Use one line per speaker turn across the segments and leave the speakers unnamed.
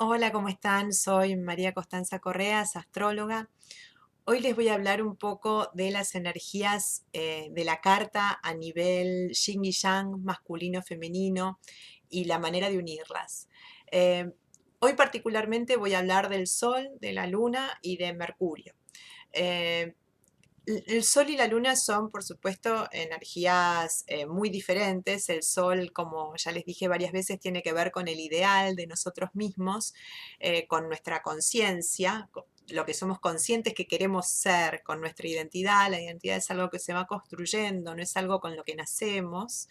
Hola, ¿cómo están? Soy María Costanza Correas, astróloga. Hoy les voy a hablar un poco de las energías de la carta a nivel yin y yang, masculino, femenino y la manera de unirlas. Eh, Hoy particularmente voy a hablar del Sol, de la Luna y de Mercurio. Eh, el Sol y la Luna son, por supuesto, energías muy diferentes. El Sol, como ya les dije varias veces, tiene que ver con el ideal de nosotros mismos, con nuestra conciencia, lo que somos conscientes que queremos ser, con nuestra identidad. La identidad es algo que se va construyendo, no es algo con lo que nacemos.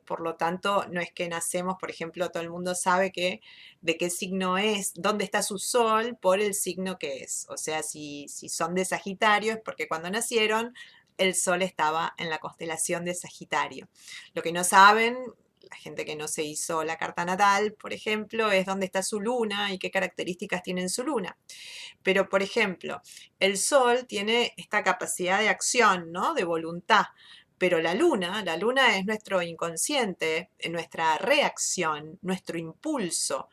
Por lo tanto, no es que nacemos, por ejemplo, todo el mundo sabe que de qué signo es, dónde está su sol por el signo que es. O sea, si son de Sagitario es porque cuando nacieron el sol estaba en la constelación de Sagitario. Lo que no saben, la gente que no se hizo la carta natal, por ejemplo, es dónde está su luna y qué características tiene su luna. Pero, por ejemplo, el Sol tiene esta capacidad de acción, ¿no? De voluntad. Pero la luna es nuestro inconsciente, nuestra reacción, nuestro impulso,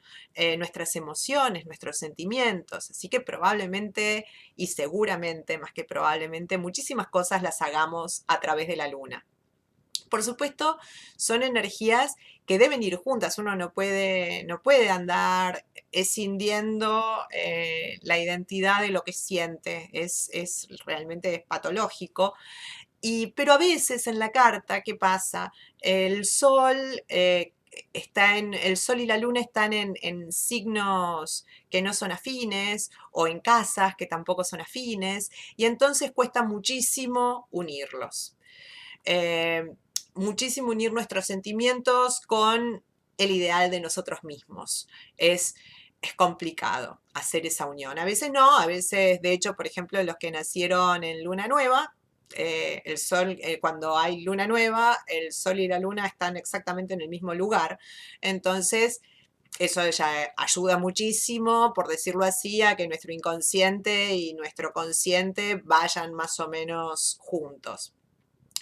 nuestras emociones, nuestros sentimientos. Así que probablemente y seguramente, más que probablemente, muchísimas cosas las hagamos a través de la luna. Por supuesto, son energías que deben ir juntas. Uno no puede andar escindiendo la identidad de lo que siente. Es realmente patológico. Pero a veces en la carta, ¿qué pasa? El sol el sol y la luna están en signos que no son afines o en casas que tampoco son afines y entonces cuesta muchísimo unirlos. Eh, Muchísimo unir nuestros sentimientos con el ideal de nosotros mismos. Es complicado hacer esa unión. A veces no, a veces, de hecho, por ejemplo, los que nacieron en luna nueva, el sol, cuando hay luna nueva, el sol y la luna están exactamente en el mismo lugar. Entonces, eso ya ayuda muchísimo, por decirlo así, a que nuestro inconsciente y nuestro consciente vayan más o menos juntos.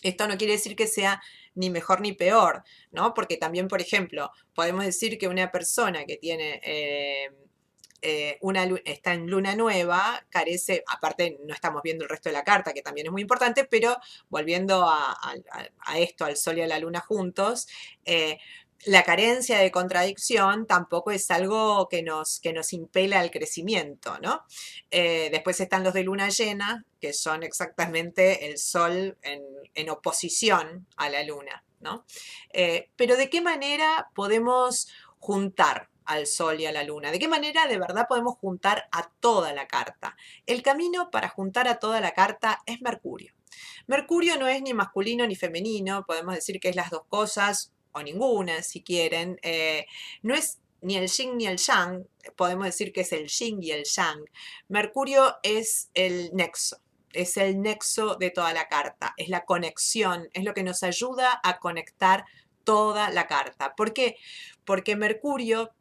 Esto no quiere decir que sea ni mejor ni peor, ¿no? Porque también, por ejemplo, podemos decir que una persona que tiene está en luna nueva, carece, aparte no estamos viendo el resto de la carta, que también es muy importante, pero volviendo a esto, al sol y a la luna juntos, eh, la carencia de contradicción tampoco es algo que nos impela al crecimiento, ¿no? Después están los de luna llena, que son exactamente el sol en oposición a la luna, ¿no? Pero ¿de qué manera podemos juntar al sol y a la luna? ¿De qué manera de verdad podemos juntar a toda la carta? El camino para juntar a toda la carta es Mercurio. Mercurio no es ni masculino ni femenino, podemos decir que es las dos cosas o ninguna, si quieren. No es ni el yin ni el yang, podemos decir que es el yin y el yang. Mercurio es el nexo de toda la carta, es la conexión, es lo que nos ayuda a conectar toda la carta. ¿Por qué? Porque Mercurio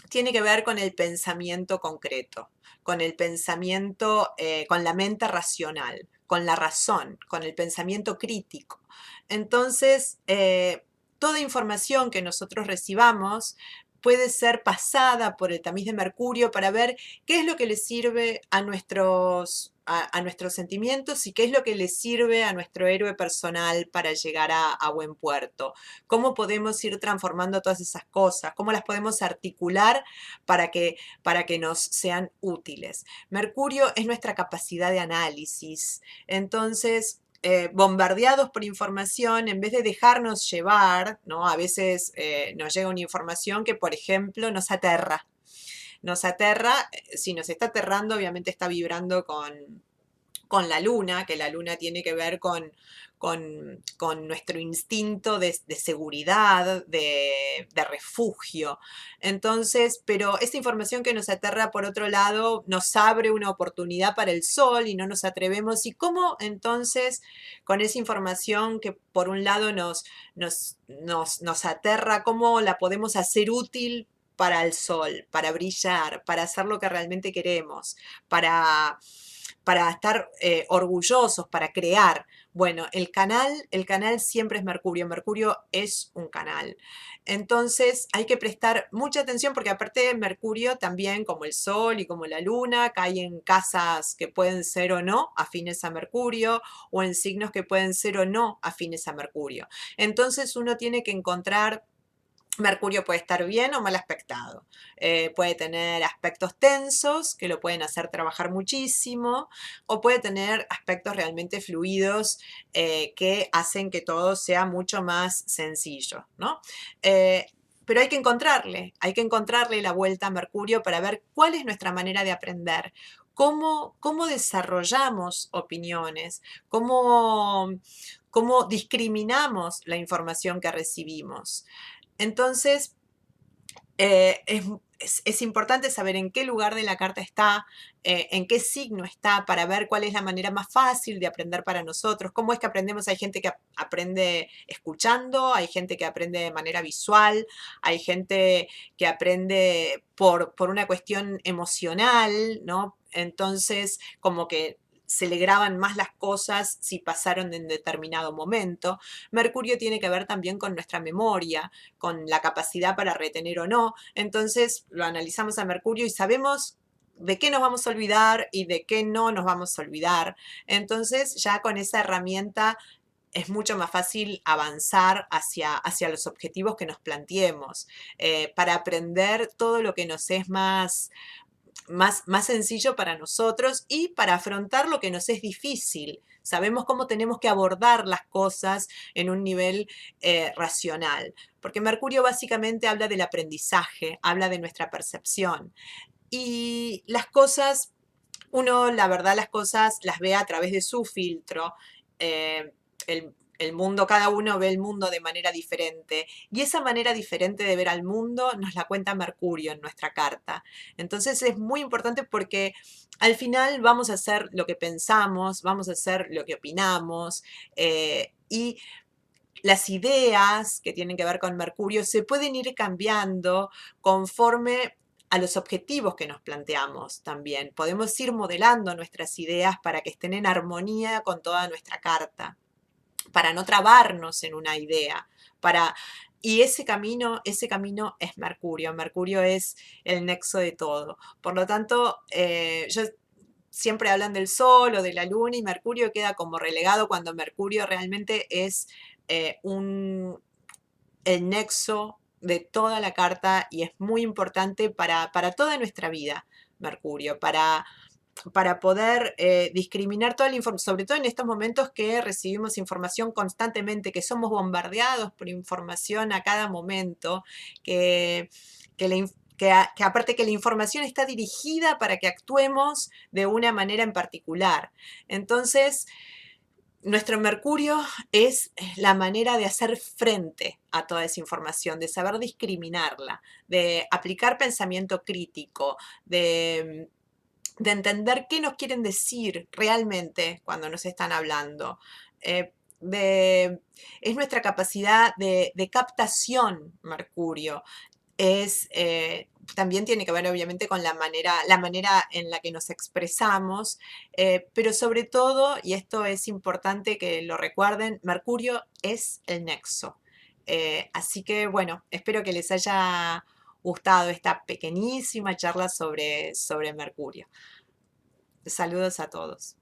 tiene que ver con el pensamiento concreto, con el pensamiento, con la mente racional, con la razón, con el pensamiento crítico. Entonces, toda información que nosotros recibamos puede ser pasada por el tamiz de Mercurio para ver qué es lo que le sirve a nuestros sentimientos y qué es lo que le sirve a nuestro héroe personal para llegar a buen puerto. Cómo podemos ir transformando todas esas cosas, cómo las podemos articular para que nos sean útiles. Mercurio es nuestra capacidad de análisis. Entonces, bombardeados por información, en vez de dejarnos llevar, ¿no? A veces nos llega una información que, por ejemplo, nos aterra, si nos está aterrando, obviamente está vibrando con la luna, que la luna tiene que ver con nuestro instinto de seguridad, de refugio. Entonces, pero esta información que nos aterra, por otro lado, nos abre una oportunidad para el sol y no nos atrevemos. ¿Y cómo entonces, con esa información que por un lado nos aterra, cómo la podemos hacer útil para el sol, para brillar, para hacer lo que realmente queremos, para estar orgullosos, para crear? Bueno, el canal siempre es Mercurio. Mercurio es un canal. Entonces hay que prestar mucha atención porque aparte Mercurio también, como el Sol y como la Luna, cae en casas que pueden ser o no afines a Mercurio o en signos que pueden ser o no afines a Mercurio. Entonces uno tiene que encontrar. Mercurio puede estar bien o mal aspectado. Puede tener aspectos tensos que lo pueden hacer trabajar muchísimo o puede tener aspectos realmente fluidos que hacen que todo sea mucho más sencillo, ¿no? Pero hay que encontrarle la vuelta a Mercurio para ver cuál es nuestra manera de aprender, cómo desarrollamos opiniones, cómo discriminamos la información que recibimos. Entonces, es importante saber en qué lugar de la carta está, en qué signo está, para ver cuál es la manera más fácil de aprender para nosotros. ¿Cómo es que aprendemos? Hay gente que aprende escuchando, hay gente que aprende de manera visual, hay gente que aprende por una cuestión emocional, ¿no? Entonces, como que se le graban más las cosas si pasaron en determinado momento. Mercurio tiene que ver también con nuestra memoria, con la capacidad para retener o no. Entonces lo analizamos a Mercurio y sabemos de qué nos vamos a olvidar y de qué no nos vamos a olvidar. Entonces ya con esa herramienta es mucho más fácil avanzar hacia los objetivos que nos planteemos, para aprender todo lo que nos es más sencillo para nosotros y para afrontar lo que nos es difícil. Sabemos cómo tenemos que abordar las cosas en un nivel racional, porque Mercurio básicamente habla del aprendizaje, habla de nuestra percepción. Y las cosas, uno, la verdad, las cosas las ve a través de su filtro. El mundo, cada uno ve el mundo de manera diferente. Y esa manera diferente de ver al mundo nos la cuenta Mercurio en nuestra carta. Entonces es muy importante porque al final vamos a hacer lo que pensamos, vamos a hacer lo que opinamos. Y las ideas que tienen que ver con Mercurio se pueden ir cambiando conforme a los objetivos que nos planteamos también. Podemos ir modelando nuestras ideas para que estén en armonía con toda nuestra carta, para no trabarnos en una idea, y ese camino es Mercurio. Mercurio es el nexo de todo. Por lo tanto, siempre hablan del Sol o de la Luna y Mercurio queda como relegado cuando Mercurio realmente es el nexo de toda la carta y es muy importante para toda nuestra vida, Mercurio, para poder discriminar toda la información, sobre todo en estos momentos que recibimos información constantemente, que somos bombardeados por información a cada momento, que aparte que la información está dirigida para que actuemos de una manera en particular. Entonces, nuestro Mercurio es la manera de hacer frente a toda esa información, de saber discriminarla, de aplicar pensamiento crítico, de entender qué nos quieren decir realmente cuando nos están hablando. Eh, es nuestra capacidad de captación, Mercurio. También tiene que ver obviamente con la manera en la que nos expresamos, pero sobre todo, y esto es importante que lo recuerden, Mercurio es el nexo. Así que bueno, espero que les haya gustado esta pequeñísima charla sobre Mercurio. Saludos a todos.